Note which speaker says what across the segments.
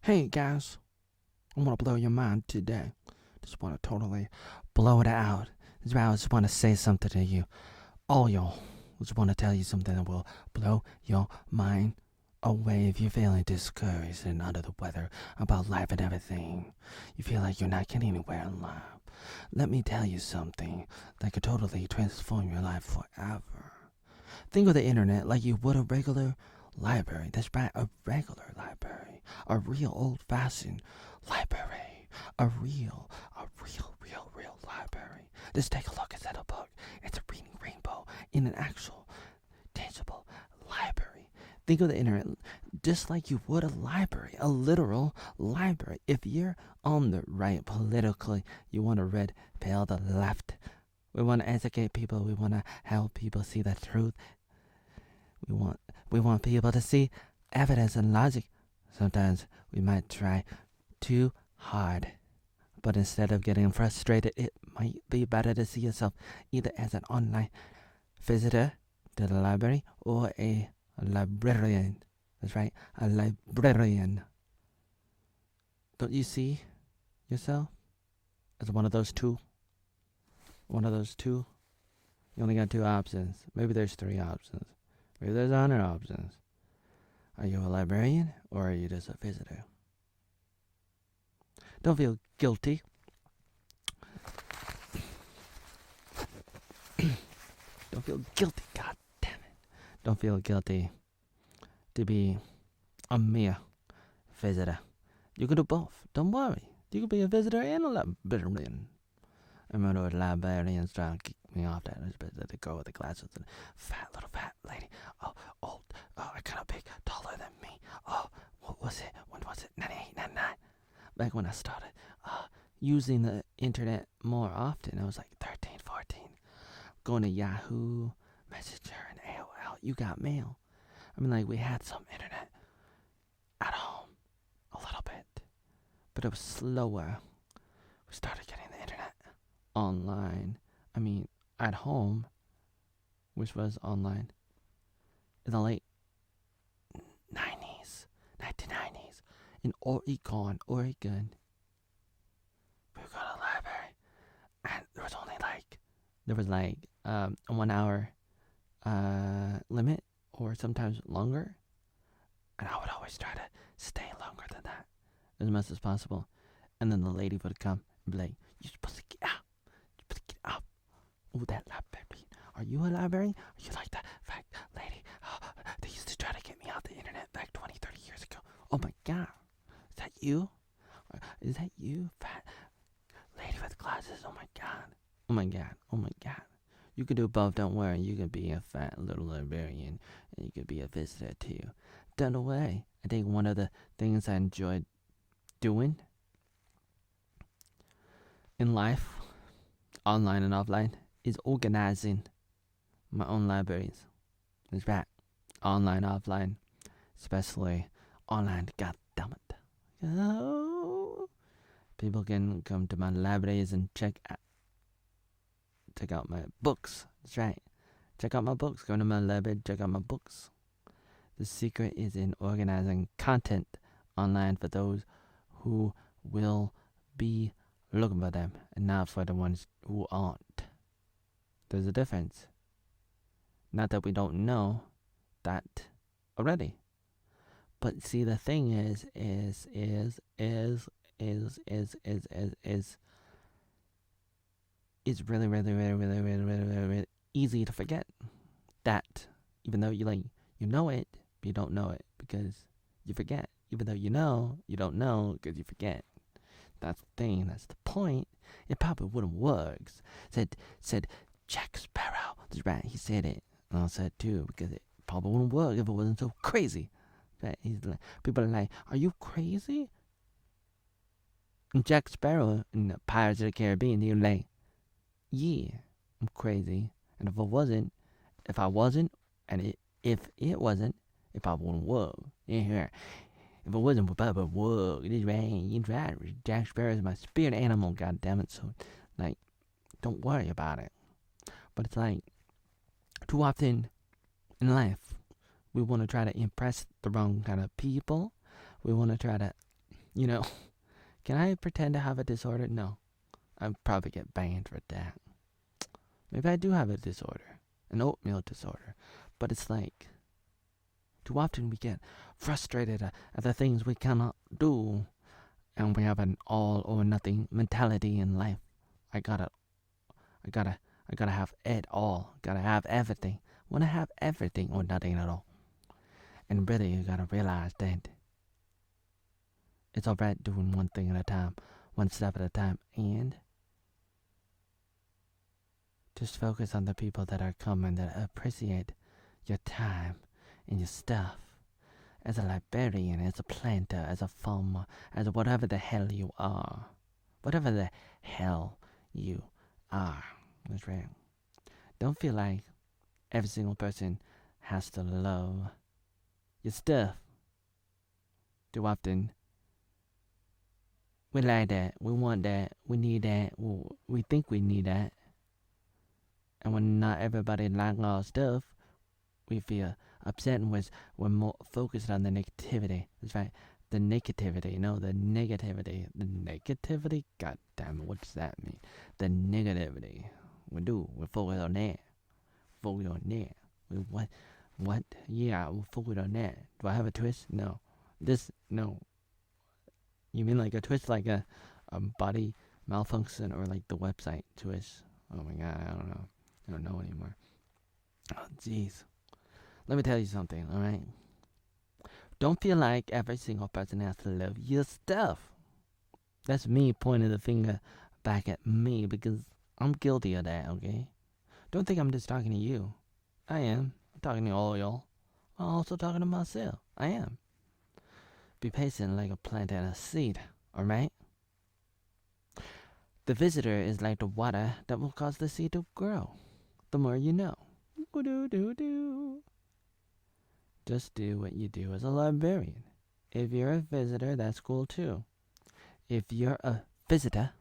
Speaker 1: Hey guys, I want to blow your mind today. Just want to totally blow it out. That's right, I just want to say something to you. All y'all. Just want to tell you something that will blow your mind away if you're feeling discouraged and under the weather about life and everything. You feel like you're not getting anywhere in life. Let me tell you something that could totally transform your life forever. Think of the internet like you would a regular library. That's right, a regular library. A real old-fashioned library. A real library. Just take a look at that book. It's a reading rainbow in an actual, tangible library. Think of the internet just like you would a library, a literal library. If you're on the right politically, you want to red pill the left. We want to educate people. We want to help people see the truth. We want people to see evidence and logic. Sometimes we might try too hard. But instead of getting frustrated, it might be better to see yourself either as an online visitor to the library or a librarian. That's right, a librarian. Don't you see yourself as one of those two? One of those two? You only got two options. Maybe there's three options. Maybe there's 100 options. Are you a librarian or are you just a visitor? Don't feel guilty. Don't feel guilty. God damn it. Don't feel guilty to be a mere visitor. You can do both. Don't worry. You can be a visitor and a librarian. I remember librarians trying to kick me off that. The girl with the glasses, the little fat lady. Oh, old. Oh, kind of big, taller than me. Oh, what was it? When was it? 98, 99. Back when I started using the internet more often. I was like 13, 14. Going to Yahoo, Messenger, and AOL. You got mail. I mean, like, we had some internet at home. A little bit. But it was slower. We started getting the internet online. I mean, at home, which was online, in the late 90s, 1990s, in Oregon. We would go to the library, and there was a 1 hour limit, or sometimes longer, and I would always try to stay longer than that, as much as possible. And then the lady would come and be like, "You're supposed to get out. You're supposed to get out." Oh, that librarian. Are you a librarian? Are you like that fat lady? Oh, they used to try to get me off the internet back 20, 30 years ago. Oh my God. Is that you? Is that you, fat lady with glasses? Oh my God. Oh my God. Oh my God. You can do both, don't worry. You can be a fat little librarian, and you can be a visitor too. Don't worry. I think one of the things I enjoyed doing in life, online and offline, is organizing my own libraries. That's right. Online, offline. Especially online. God damn it. Oh. People can come to my libraries and check out my books. That's right. Check out my books. Go to my library, check out my books. The secret is in organizing content online for those who will be looking for them, and not for the ones who aren't. There's a difference. Not that we don't know that already. But see, the thing is it's really easy to forget that, even though you know it, but you don't know it because you forget. Even though you know, you don't know because you forget. That's the thing. That's the point. It probably wouldn't work. Said Jack Sparrow. That's right. He said it. And I said too, because it probably wouldn't work if it wasn't so crazy. Right? People are like, "Are you crazy?" And Jack Sparrow in the Pirates of the Caribbean, they're like, "Yeah, I'm crazy. And if I wasn't, and if it wasn't, it probably wouldn't work. Yeah. If it wasn't, it probably would work. It's right. Jack Sparrow is my spirit animal, God damn it. So, don't worry about it." But it's like, too often in life, we want to try to impress the wrong kind of people. We want to try to You know, can I pretend to have a disorder? No. I'd probably get banned for that. Maybe I do have a disorder, an oatmeal disorder. But it's like, too often we get frustrated at the things we cannot do, and we have an all or nothing mentality in life. I gotta have it all. Gotta have everything. Wanna have everything or nothing at all. And really, you gotta realize that it's alright doing one thing at a time, one step at a time, and just focus on the people that are coming, that appreciate your time and your stuff. As a librarian, as a planter, as a farmer, as whatever the hell you are. Whatever the hell you are. That's right. Don't feel like every single person has to love your stuff. Too often, we like that, we want that, we need that, we think we need that. And when not everybody like our stuff, we feel upset, and we're more focused on the negativity. That's right. The negativity. No, the negativity. The negativity? God damn it, what does that mean? The negativity. We're focused on that. Focus on that. What? Yeah, we'll focus on that. Do I have a twist? No. No. You mean like a twist, like a body malfunction, or like the website twist? Oh my god, I don't know. I don't know anymore. Oh, jeez. Let me tell you something, alright? Don't feel like every single person has to love your stuff. That's me pointing the finger back at me, because I'm guilty of that, okay? Don't think I'm just talking to you. I am. I'm talking to all y'all. I'm also talking to myself. I am. Be patient like a plant and a seed, alright? The visitor is like the water that will cause the seed to grow. The more you know. Do. Just do what you do as a librarian. If you're a visitor, that's cool too. If you're a visitor,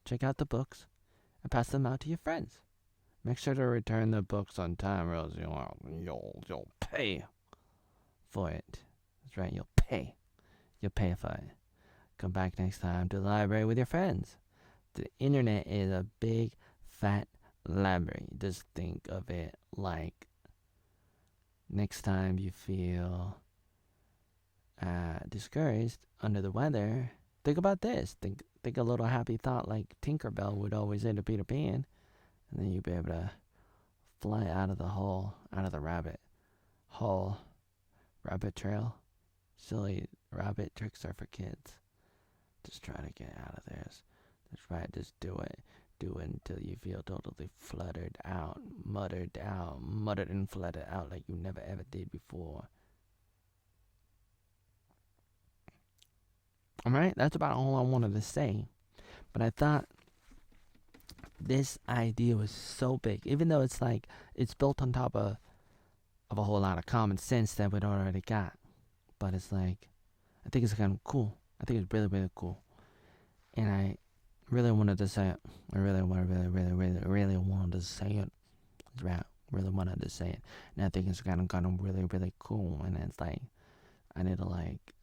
Speaker 1: check out the books and pass them out to your friends. Make sure to return the books on time, or else you'll pay for it. That's right, you'll pay. You'll pay for it. Come back next time to the library with your friends. The internet is a big, fat library. Just think of it like, next time you feel discouraged, under the weather, think about this. Think a little happy thought like Tinkerbell would always say to Peter Pan, and then you'd be able to fly out of the hole, out of the rabbit trail. Silly rabbit tricks are for kids. Just try to get out of this. That's right, just do it. Do it until you feel totally muttered and fluttered out like you never ever did before. Alright, that's about all I wanted to say. But I thought this idea was so big, even though it's like it's built on top of a whole lot of common sense that we'd already got. But it's like, I think it's kind of cool. I think it's really, really cool. And I really wanted to say it. I really wanted to say it. Right, really wanted to say it. And I think it's kind of really, really cool. And it's like, I need to like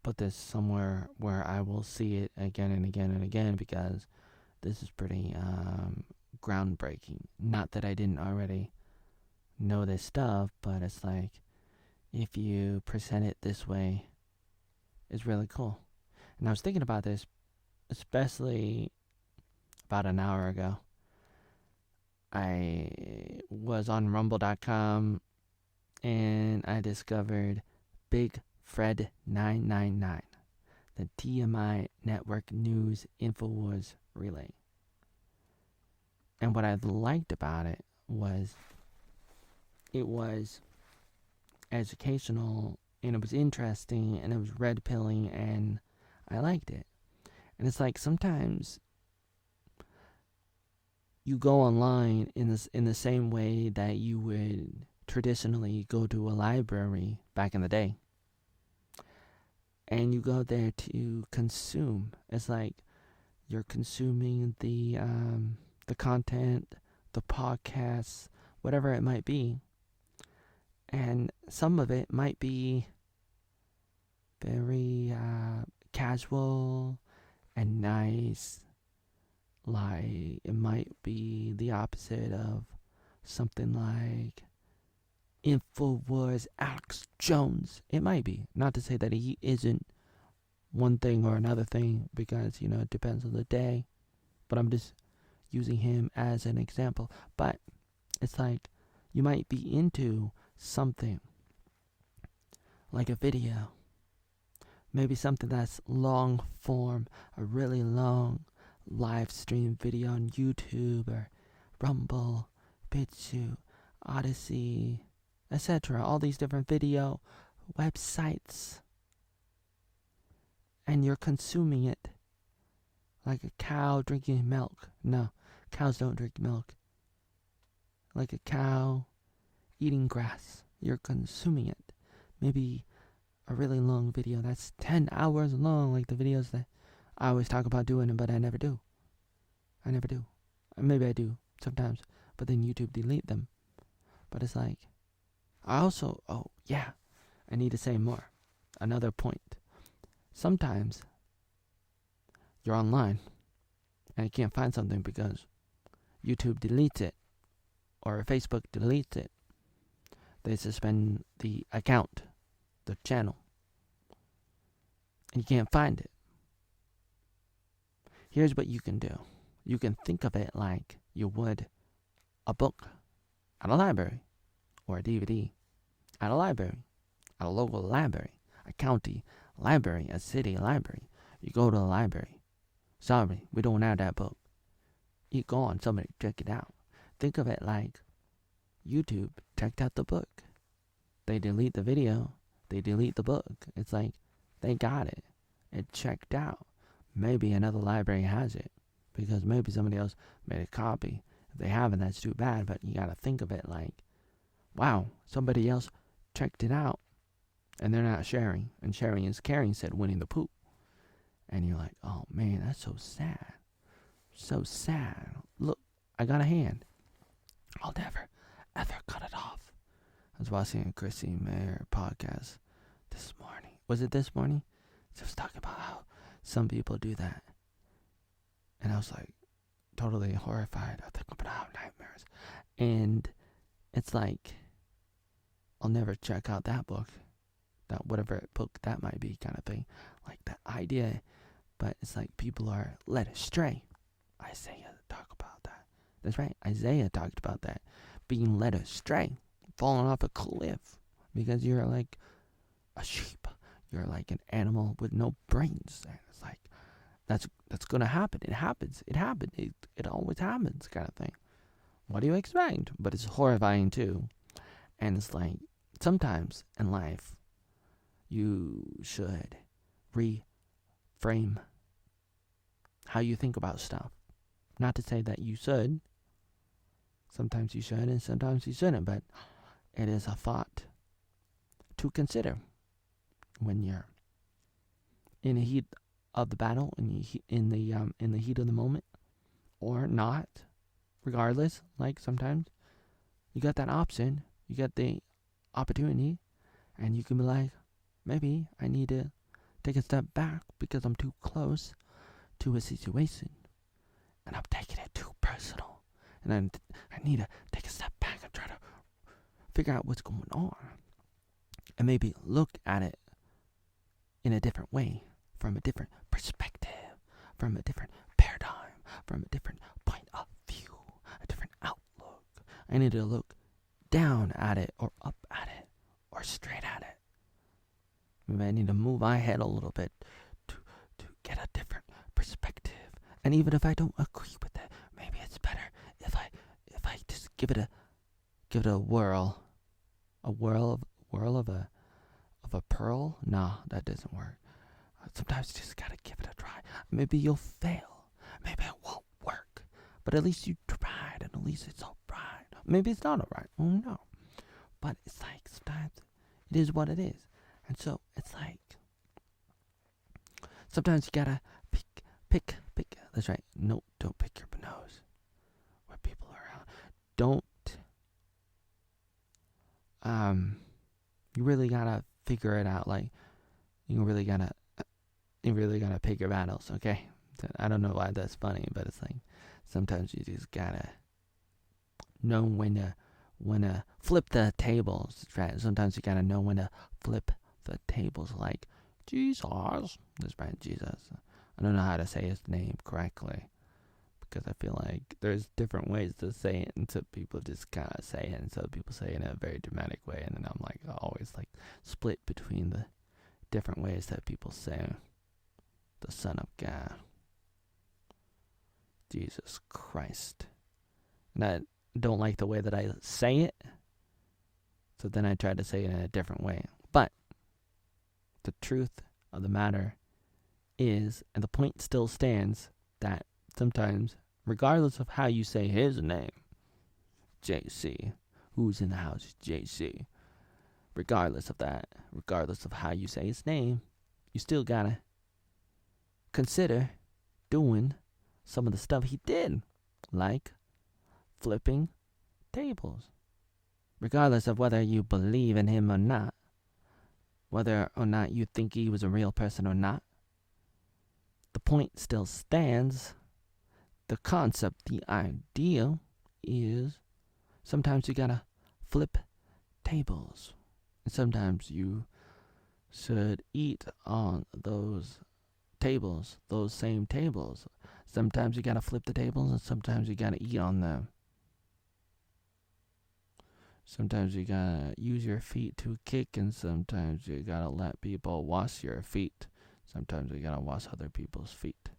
Speaker 1: put this somewhere where I will see it again and again and again, because this is pretty groundbreaking. Not that I didn't already know this stuff, but it's like, if you present it this way, it's really cool. And I was thinking about this, especially about an hour ago. I was on rumble.com and I discovered Big Fred 999, the TMI Network News Infowars Relay. And what I liked about it was educational, and it was interesting, and it was red pilling, and I liked it. And it's like, sometimes you go online in the same way that you would traditionally go to a library back in the day, and you go there to consume. It's like you're consuming the content, the podcasts, whatever it might be. And some of it might be very casual and nice. Like, it might be the opposite of something like InfoWars Alex Jones. It might be. Not to say that he isn't one thing or another thing, because, it depends on the day. But I'm just using him as an example. But it's like, you might be into something like a video. Maybe something that's long form, a really long live stream video on YouTube or Rumble, BitChute, Odyssey, etc. All these different video websites. And you're consuming it like a cow drinking milk. No, cows don't drink milk. Like a cow eating grass. You're consuming it. Maybe a really long video that's 10 hours long, like the videos that I always talk about doing, but I never do. Maybe I do sometimes, but then YouTube delete them. But it's like, I need to say more. Another point. Sometimes you're online and you can't find something because YouTube deletes it or Facebook deletes it. They suspend the account, the channel, and you can't find it. Here's what you can do. You can think of it like you would a book at a library, or a DVD at a library, at a local library, a county library, a city library. You go to the library. Sorry, we don't have that book. It's gone. Somebody check it out. Think of it like YouTube checked out the book. They delete the video. They delete the book. It's like they got it. It checked out. Maybe another library has it, because maybe somebody else made a copy. If they haven't, that's too bad, but you gotta think of it like, wow, somebody else checked it out, and they're not sharing. And sharing is caring, said Winnie the Pooh. And you're like, oh man, that's so sad. So sad. Look, I got a hand. I'll never, ever cut it off. I was watching a Chrissie podcast this morning. Was it this morning? She was talking about how some people do that. And I was like, totally horrified. I think I'm gonna have nightmares. And it's like, I'll never check out that book. That whatever book that might be, kind of thing. Like that idea. But it's like people are led astray. Isaiah talked about that. That's right. Isaiah talked about that. Being led astray. Falling off a cliff. Because you're like a sheep. You're like an animal with no brains. And it's like, that's going to happen. It happens. It happened. It always happens, kind of thing. What do you expect? But it's horrifying too. And it's like, sometimes in life, you should reframe how you think about stuff. Not to say that you should. Sometimes you should and sometimes you shouldn't. But it is a thought to consider when you're in the heat of the battle, in the heat of the moment, or not. Regardless, like sometimes you got that option, you got the opportunity, and you can be like, maybe I need to take a step back because I'm too close to a situation, and I'm taking it too personal, and I need to take a step back and try to figure out what's going on, and maybe look at it in a different way, from a different perspective, from a different paradigm, from a different point of view, a different outlook. I need to look down at it, or up at it, or straight at it. Maybe I need to move my head a little bit to get a different perspective. And even if I don't agree with it, maybe it's better if I just give it a whirl. A whirl of a pearl? No, that doesn't work. Sometimes you just gotta give it a try. Maybe you'll fail. Maybe it won't work. But at least you tried, and at least it's alright. Maybe it's not alright. Oh no. But it's like, sometimes it is what it is. And so it's like, sometimes you gotta pick. That's right. No, don't pick your nose where people are around. Don't you really gotta figure it out. Like, you really gotta pick your battles, okay? I don't know why that's funny, but it's like, sometimes you just gotta know when to flip the tables. Right? Sometimes you gotta know when to flip the tables. Like, Jesus. That's right, Jesus. I don't know how to say his name correctly, because I feel like there's different ways to say it, and some people just kind of say it, and some people say it in a very dramatic way, and then I'm like always like split between the different ways that people say the Son of God, Jesus Christ. And I don't like the way that I say it, so then I try to say it in a different way. But the truth of the matter is, and the point still stands, that sometimes, regardless of how you say his name, JC, who's in the house, JC, regardless of that, regardless of how you say his name, you still gotta consider doing some of the stuff he did, like flipping tables. Regardless of whether you believe in him or not, whether or not you think he was a real person or not, the point still stands. The concept, the idea is, sometimes you gotta flip tables. And sometimes you should eat on those tables, those same tables. Sometimes you gotta flip the tables, and sometimes you gotta eat on them. Sometimes you gotta use your feet to kick, and sometimes you gotta let people wash your feet. Sometimes you gotta wash other people's feet.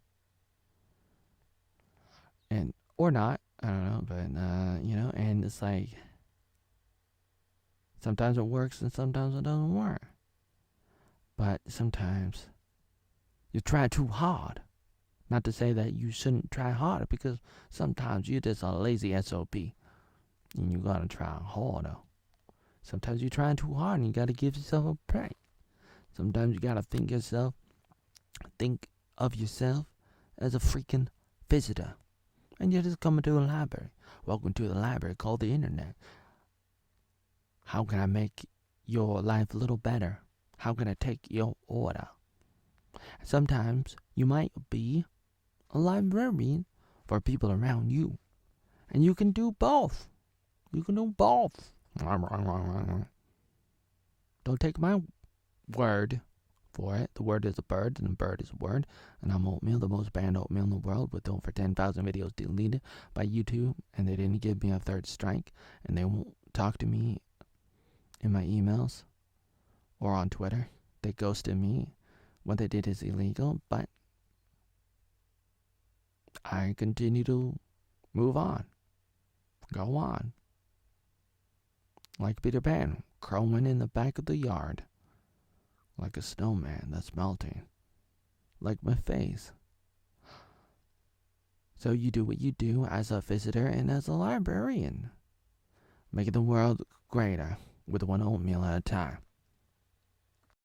Speaker 1: And, or not, I don't know, but, and it's like, sometimes it works and sometimes it doesn't work. But sometimes you try too hard. Not to say that you shouldn't try harder, because sometimes you're just a lazy SOB. And you gotta try harder. Sometimes you're trying too hard and you gotta give yourself a break. Sometimes you gotta think of yourself as a freaking visitor. And you're just coming to the library. Welcome to the library called the internet. How can I make your life a little better? How can I take your order? Sometimes you might be a librarian for people around you. And you can do both. You can do both. Don't take my word for it. The word is a bird, and the bird is a word. And I'm Oatmeal, the most banned oatmeal in the world, with over 10,000 videos deleted by YouTube. And they didn't give me a third strike. And they won't talk to me in my emails or on Twitter. They ghosted me. What they did is illegal, but I continue to move on. Go on. Like Peter Pan, crawling in the back of the yard. Like a snowman that's melting. Like my face. So you do what you do as a visitor and as a librarian. Making the world greater with one oatmeal at a time.